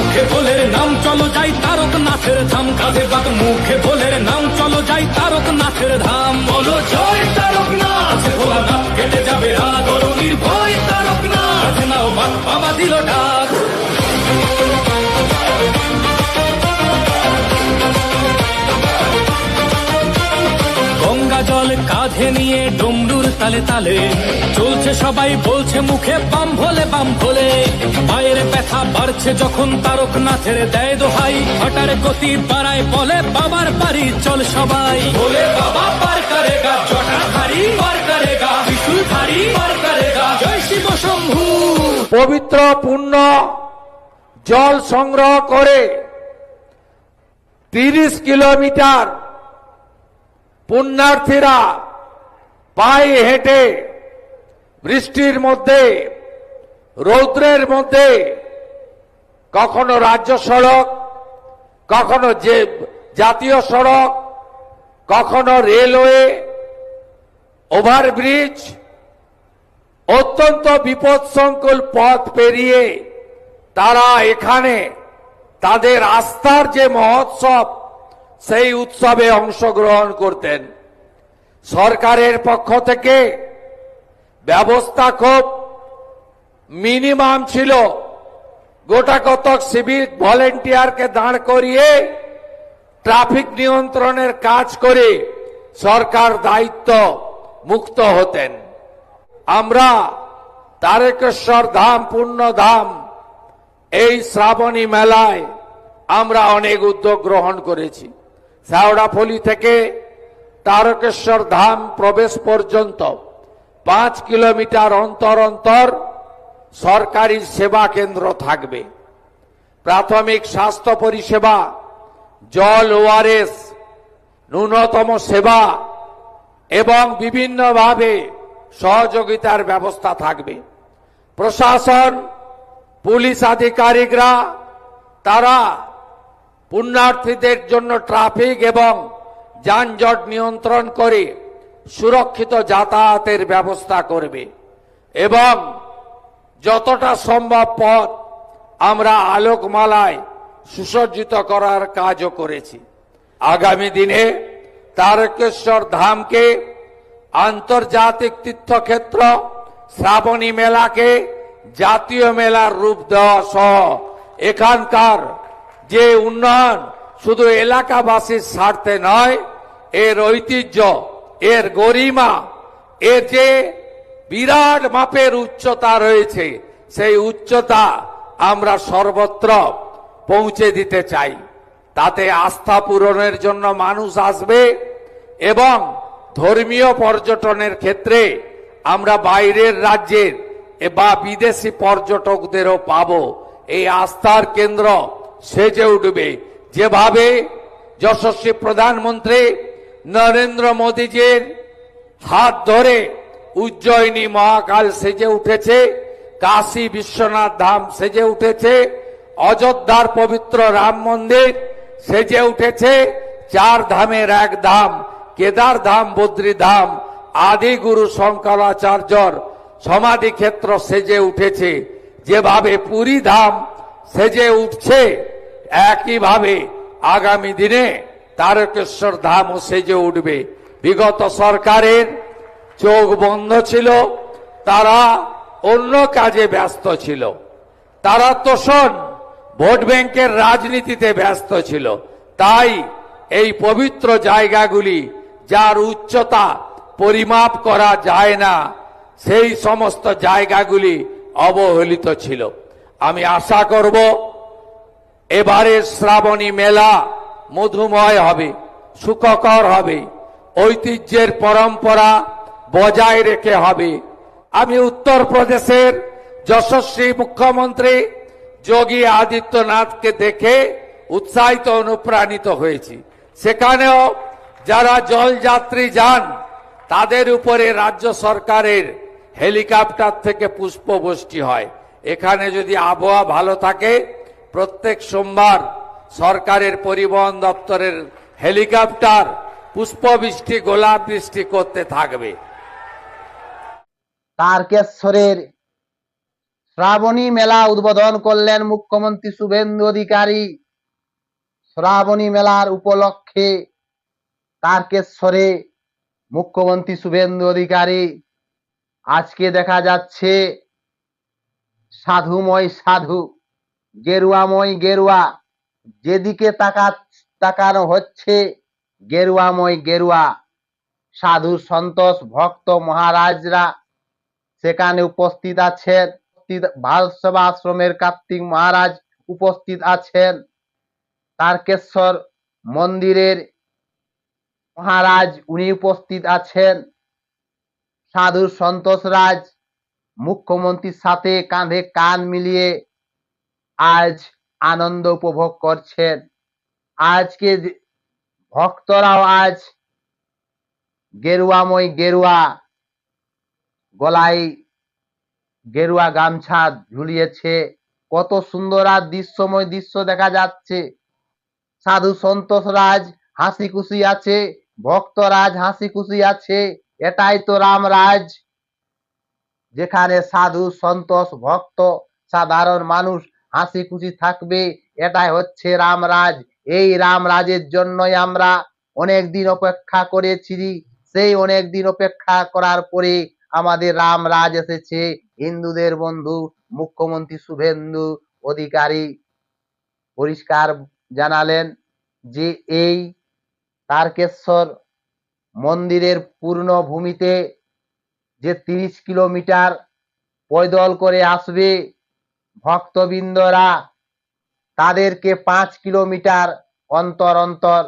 মুখে ভোলের নাম চলো যাই তারকনাথের ধাম, কাঁধে বাত মুখে ভোলের নাম চলো যাই তারকনাথের ধাম। বলো জয় তারকনাথ, ভোলানাথ কেটে যাবে রাগ, করো নির্ভয় তারকনাথ, কাঁধে নাও বাত বাবা দিল ডাক। গঙ্গা জল কাঁধে নিয়ে ডমরুর তালে তালে চলছে সবাই, বলছে মুখে বাম ভোলে বাম ভোলে। পায়ের ব্যথা বাড়ছে যখন তারকনাথের দেয় দোহাই, হঠাৎ গতি বাড়ায় বলে বাবার বাড়ি চল সবাই। বলে বাবা পার করেগা, জটাধারী পার করেগা, ত্রিশূলধারী পার করেগা, জয় শিব শম্ভু। পবিত্র পুণ্য জল সংগ্রহ করে 30 কিলোমিটার পুণ্যার্থীরা পায়ে হেঁটে বৃষ্টির মধ্যে রৌদ্রের মধ্যে, কখনো রাজ্য সড়ক, কখনো যে জাতীয় সড়ক, কখনো রেলওয়ে ওভারব্রিজ, অত্যন্ত বিপদসংকুল পথ পেরিয়ে তারা এখানে তাদের আস্থার যে মহোৎসব সেই উৎসবে অংশগ্রহণ করতেন। সরকারের পক্ষ থেকে ব্যবস্থা খুব মিনিমাম ছিল। গোটাকতক সিভিক ভলেন্টিয়ারকে দাঁড় করিয়ে ট্রাফিক নিয়ন্ত্রণের কাজ করে সরকার দায়িত্ব মুক্ত হতেন। আমরা তারকেশ্বর ধাম পুণ্যধাম এই শ্রাবণী মেলায় আমরা অনেক উদ্যোগ গ্রহণ করেছি। শেওড়াফুলি থেকে তারকেশ্বর ধাম প্রবেশ পর্যন্ত 5 কিলোমিটার অন্তর অন্তর সরকারি সেবা কেন্দ্র থাকবে। প্রাথমিক স্বাস্থ্য পরিষেবা, জল, ওআরএস, ন্যূনতম সেবা এবং বিভিন্নভাবে সহযোগিতার ব্যবস্থা থাকবে। প্রশাসন, পুলিশ আধিকারিকরা তারা পুণ্যার্থীদের জন্য ট্রাফিক এবং যানজট নিয়ন্ত্রণ করে সুরক্ষিত যাতায়াতের ব্যবস্থা করবে এবং যতটা সম্ভব পথ আমরা আলোকমালায় সুসজ্জিত করার কাজও করেছি। আগামী দিনে তারকেশ্বর ধামকে আন্তর্জাতিক তীর্থক্ষেত্র, শ্রাবণী মেলাকে জাতীয় মেলার রূপ দেওয়া সহ এখানকার যে উন্নয়ন শুধু এলাকাবাসীর স্বার্থে নয়, এর ঐতিহ্য, এর গরিমা, এর যে বিরাট মাপের উচ্চতা রয়েছে, সেই উচ্চতা আমরা সর্বত্র পৌঁছে দিতে চাই। তাতে আস্থা পূরণের জন্য মানুষ আসবে এবং ধর্মীয় পর্যটনের ক্ষেত্রে আমরা বাইরের রাজ্যের বা বিদেশি পর্যটকদেরও পাবো। এই আস্থার কেন্দ্র সেজে উঠবে, যেভাবে যশস্বী প্রধানমন্ত্রী নরেন্দ্র মোদীজির হাত ধরে উজ্জয়িনী মহাকাল সেজে উঠেছে, কাশী বিশ্বনাথ ধাম সেজে উঠেছে, অযোধ্যার পবিত্র রাম মন্দির সেজে উঠেছে, 4 ধামের 1 ধাম কেদার ধাম, বদ্রী ধাম, আদি গুরু শঙ্করাচার্যর সমাধি ক্ষেত্র সেজে উঠেছে। যেভাবে পুরী ধাম সেজে উঠছে, একইভাবে আগামী দিনে তারকেশ্বর ধামও সেজে উঠবে। বিগত সরকারের চোখ বন্ধ ছিল, তারা অন্য কাজে ব্যস্ত ছিল, তারা তোষণ ভোট ব্যাংকের রাজনীতিতে ব্যস্ত ছিল। তাই এই পবিত্র জায়গাগুলি যার উচ্চতা পরিমাপ করা যায় না, সেই সমস্ত জায়গাগুলি অবহেলিত ছিল। আমি আশা করব এবারের শ্রাবণী মেলা মধুময় হবে, সুখকর হবে, ঐতিহ্যের পরম্পরা বজায় রেখে হবে। আমি উত্তরপ্রদেশের যশস্বী মুখ্যমন্ত্রী যোগী আদিত্যনাথকে দেখে উৎসাহিত অনুপ্রাণিত হয়েছি। সেখানেও যারা জলযাত্রী যান তাদের উপরে রাজ্য সরকারের হেলিকপ্টার থেকে পুষ্পবৃষ্টি হয়। এখানে যদি আবহাওয়া ভালো থাকে, প্রত্যেক সোমবার সরকারের পরিবহন দপ্তরের হেলিকপ্টার পুষ্পবৃষ্টি, গোলাপ বৃষ্টি করতে থাকবে। তারকেশ্বরের শ্রাবণী মেলা উদ্বোধন করলেন মুখ্যমন্ত্রী শুভেন্দু অধিকারী। শ্রাবণী মেলার উপলক্ষে তারকেশ্বরে মুখ্যমন্ত্রী শুভেন্দু অধিকারী আজকে দেখা যাচ্ছে সাধুময় সাধু, গেরুয়াময় গেরুয়া, যেদিকে তাকানো হচ্ছে গেরুয়াময় গেরুয়া। সাধু সন্তোষ ভক্ত মহারাজরা সেখানে উপস্থিত আছেন। ভারত সেবা আশ্রমের কার্তিক মহারাজ উপস্থিত আছেন। তারকেশ্বর মন্দিরের মহারাজ উনি উপস্থিত আছেন। সাধু সন্তোষ রাজ মুখ্যমন্ত্রীর সাথে কাঁধে কাঁধ মিলিয়ে আজ আনন্দ উপভোগ করছেন। আজকে ভক্তরাও আজ গেরুয়াময় গেরুয়া, গলায় গেরুয়া গামছা ঝুলিয়েছে। কত সুন্দর আর দৃশ্যময় দৃশ্য দেখা যাচ্ছে। সাধু সন্তোষ রাজ হাসি খুশি আছে, ভক্তরাজ হাসি খুশি আছে। এটাই তো রামরাজ, যেখানে সাধু সন্তোষ ভক্ত সাধারণ মানুষ হাসি খুশি থাকবে। এটাই হচ্ছে রামরাজ। এই রামরাজের জন্যই আমরা অনেক দিন অপেক্ষা করেছি। সেই অনেক দিন অপেক্ষা করার পরে আমাদের রামরাজ এসেছে। হিন্দুদের বন্ধু মুখ্যমন্ত্রী শুভেন্দু অধিকারী পরিষ্কার জানালেন যে এই তারকেশ্বর মন্দিরের পূর্ণ ভূমিতে যে 30 কিলোমিটার পৈদল করে আসবে ভক্তবৃন্দরা, তাদেরকে 5 কিলোমিটার অন্তর অন্তর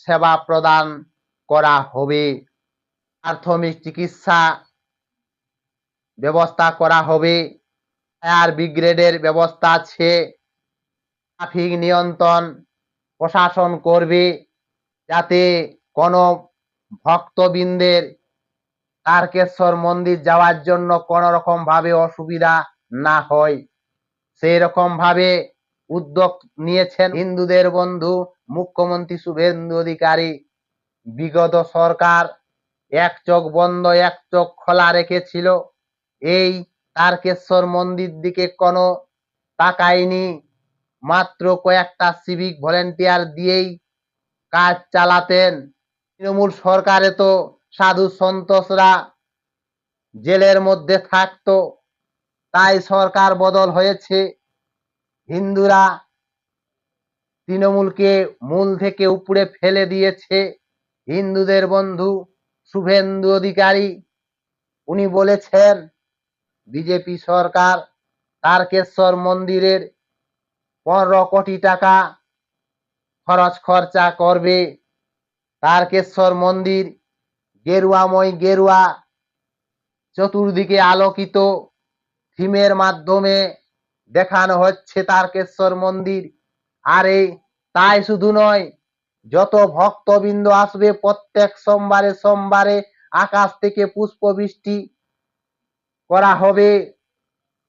সেবা প্রদান করা হবে। প্রাথমিক চিকিৎসা ব্যবস্থা করা হবে। ফায়ার ব্রিগেডের ব্যবস্থা আছে। ট্রাফিক নিয়ন্ত্রণ প্রশাসন করবে, যাতে কোনো ভক্তবৃন্দের তারকেশ্বর মন্দির যাওয়ার জন্য কোন রকম ভাবে অসুবিধা না হয়। সেই রকম ভাবে উদ্যোগ নিয়েছেন হিন্দুদের বন্ধু মুখ্যমন্ত্রী শুভেন্দু অধিকারী। বিগত সরকার এক চোখ বন্ধ এক চোখ খোলা রেখেছিল। এই তারকেশ্বর মন্দির দিকে কোনো তাকায়নি। মাত্র কয়েকটা সিভিক ভলেন্টিয়ার দিয়েই কাজ চালাতেন। তৃণমূল সরকারে তো সাধু সন্তোষরা জেলের মধ্যে থাকতো, তাই সরকার বদল হয়েছে। হিন্দুরা তৃণমূলকে মূল থেকে উপড়ে ফেলে দিয়েছে। হিন্দুদের বন্ধু শুভেন্দু অধিকারী উনি বলেছেন বিজেপি সরকার তারকেশ্বর মন্দিরের 15 কোটি টাকা খরচা করবে। তারকেশ্বর মন্দির গেরুয়াময় গেরুয়া, চতুর্দিকে আলোকিত থিমের মাধ্যমে দেখানো হচ্ছে তারকেশ্বর মন্দির। আর এই তাই শুধু নয়, যত ভক্তবৃন্দ আসবে প্রত্যেক সোমবারে সোমবারে আকাশ থেকে পুষ্পবৃষ্টি করা হবে।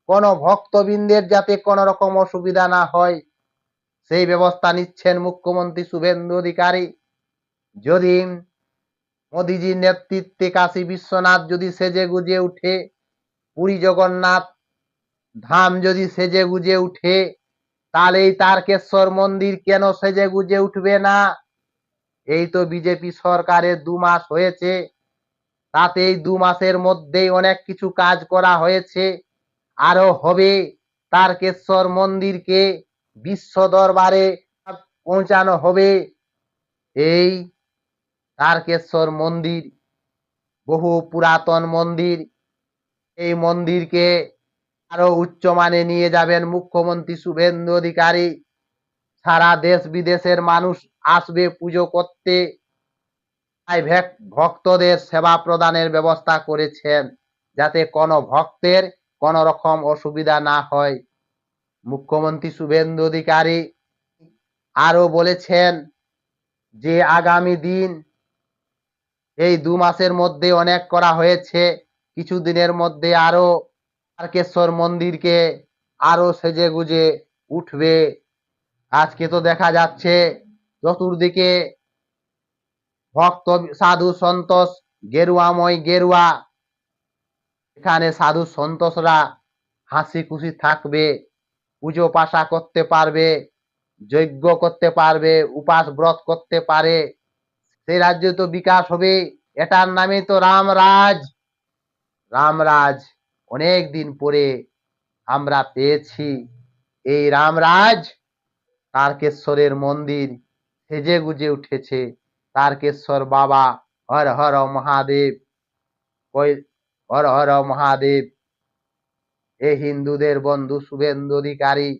কোনো ভক্তবৃন্দের যাতে কোনো রকম অসুবিধা না হয় সেই ব্যবস্থা নিচ্ছেন মুখ্যমন্ত্রী শুভেন্দু অধিকারী। যদি মোদিজির নেতৃত্বে কাশী বিশ্বনাথ যদি সেজে গুজে উঠে, পুরী জগন্নাথ ধাম যদি সেজে গুজে উঠে, তাহলে এই তারকেশ্বর মন্দির কেন সেজে গুজে উঠবে না? এই তো বিজেপি সরকারের 2 মাস হয়েছে, তাতে এই 2 মাসের মধ্যেই অনেক কিছু কাজ করা হয়েছে, আরো হবে। তারকেশ্বর মন্দিরকে বিশ্ব দরবারে পৌঁছানো হবে। এই তারকেশ্বর মন্দির বহু পুরাতন মন্দির। এই মন্দিরকে আরো উচ্চমানে নিয়ে যাবেন মুখ্যমন্ত্রী শুভেন্দু অধিকারী। সারা দেশ বিদেশের মানুষ আসবে পুজো করতে। তাই ভক্তদের সেবা প্রদানের ব্যবস্থা করেছেন, যাতে কোনো ভক্তের কোনো রকম অসুবিধা না হয়। মুখ্যমন্ত্রী শুভেন্দু অধিকারী আরো বলেছেন যে আগামী দিন এই 2 মাসের মধ্যে অনেক করা হয়েছে, কিছু দিনের মধ্যে আরো তারকেশ্বর মন্দিরকে আরো সেজে গুজে উঠবে। আজকে তো দেখা যাচ্ছে চতুর্দিকে ভক্ত সাধু সন্তোষ গেরুয়াময় গেরুয়া। এখানে সাধু সন্তোষরা হাসি খুশি থাকবে, পুজো পাশা করতে পারবে, যজ্ঞ করতে পারবে, উপাস ব্রত করতে পারে, সেই রাজ্য তো বিকাশ হবে। এটার নামে তো রামরাজ। রামরাজ অনেক দিন পরে আমরা পেয়েছি। এই রামরাজ, তারকেশ্বরের মন্দির সেজে গুজে উঠেছে। তারকেশ্বর বাবা, হর হর মহাদেব, ওই হর হর মহাদেব। এ হিন্দুদের বন্ধু শুভেন্দু অধিকারী